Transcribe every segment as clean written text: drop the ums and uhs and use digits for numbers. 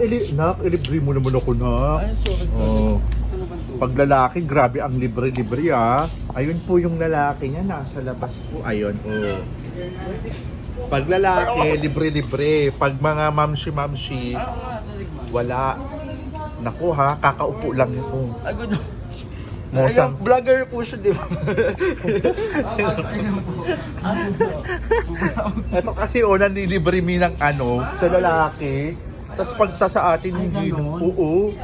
ilibre mo naman ako, nak. Ay, sorry. Oh. Saan naman to? Pag lalaki, grabe ang libre-libre ah. Ayun po yung lalaki niya, nasa labas po. Ayun, oh. Pag lalaki, libre-libre. Pag mga mamsi-mamsi, Oo nga, taligman. wala. Naku ha, kakaupo lang ito. Ay, good. Mosang. Ayun, vlogger po siya, di ba? Ito kasi nililibre mi ng ano, sa lalaki. Tapos pagta sa atin, hindi. ganon? Oo.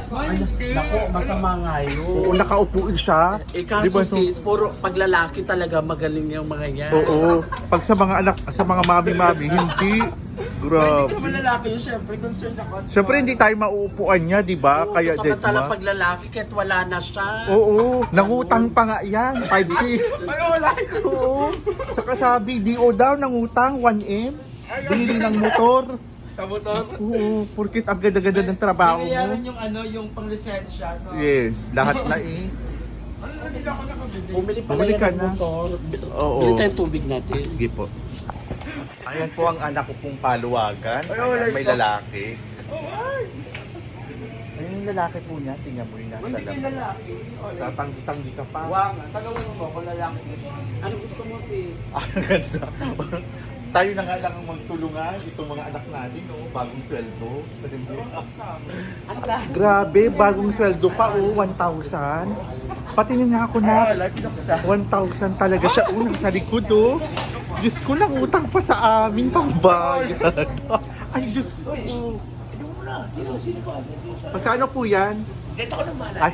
Naku, masama nga Oo, yun. nakaupo siya. Ikaw Di ba, sis, puro paglalaki talaga magaling yung mga yan. Oo. Pag sa mga anak, sa mga mami-mami, hindi. Hindi Grabe. naman lalaki yun, syempre, concerned ako. Siyempre hindi tayo mauupuan niya, di ba? Kaya samantala dead pag lalaki, kahit wala na siya. Oo, nangutang pa nga yan, 5K. Ay, wala. Oo. Saka sabi, DO daw nangutang, 1M. Binili ng motor. Kamotor. Oo, porkit ang ganda-ganda ng trabaho mo. Binayaran yung ano, yung pang-lisensya. No? Yes, lahat na eh. Bumili pala Bumili yan ka ng na. motor. Oo. Bili tayong tubig natin. Sige po. Ayan po ang anak ko pong paluwagan. Ayan, may lalaki. Ayun yung lalaki po niya, tingnan mo yung nasa Hindi kayo labas. lalaki. Tatanggi-tanggi ka pa. Wang, tagawan mo ako lalaki. Ano gusto mo sis? Ah, ganda. Tayo na nga lang ang magtulungan, itong mga anak natin, no? Bagong sweldo. Ano ka? Grabe, bagong sweldo pa, 1,000. Patingin nga ako na, Lagi na sa 1,000 talaga siya. Unang sa likod, oh. Diyos ko lang, utang pa sa amin pang bayad. Ay, Diyos ko. Pagkano po yan? Dito ko naman. Ay.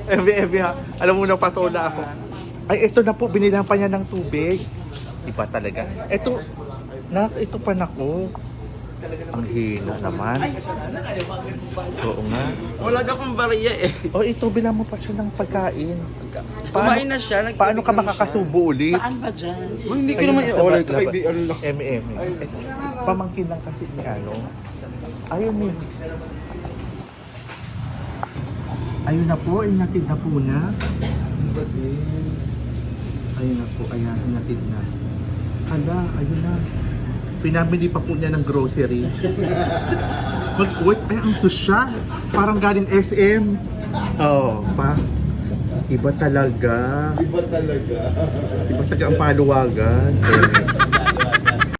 Ebe, ha. Alam mo na, patola ako. Ay, ito na po, binilang pa niya ng tubig. Iba talaga. Ito pa nako. Ang hina naman. Oo nga. Wala ka pang bariya eh. O, ito, bilang mo pa siya ng pagkain. Kumain na siya. Paano ka makakasubo ulit? Saan ba dyan? Hindi ko Ayun, naman nasa i-order. labas. Ano lang. M&M. Pamangkin lang kasi ni ano. Ayun eh. Ayun na po, inatid na po na. Ayun na po, ayan, inatid na. Hala, ayun na. Pinamili pa po niya ng grocery. Wait, ay, ang susya. Parang galing SM. Oo, pa. Iba talaga. Iba talaga. Iba talaga ang paluwagan.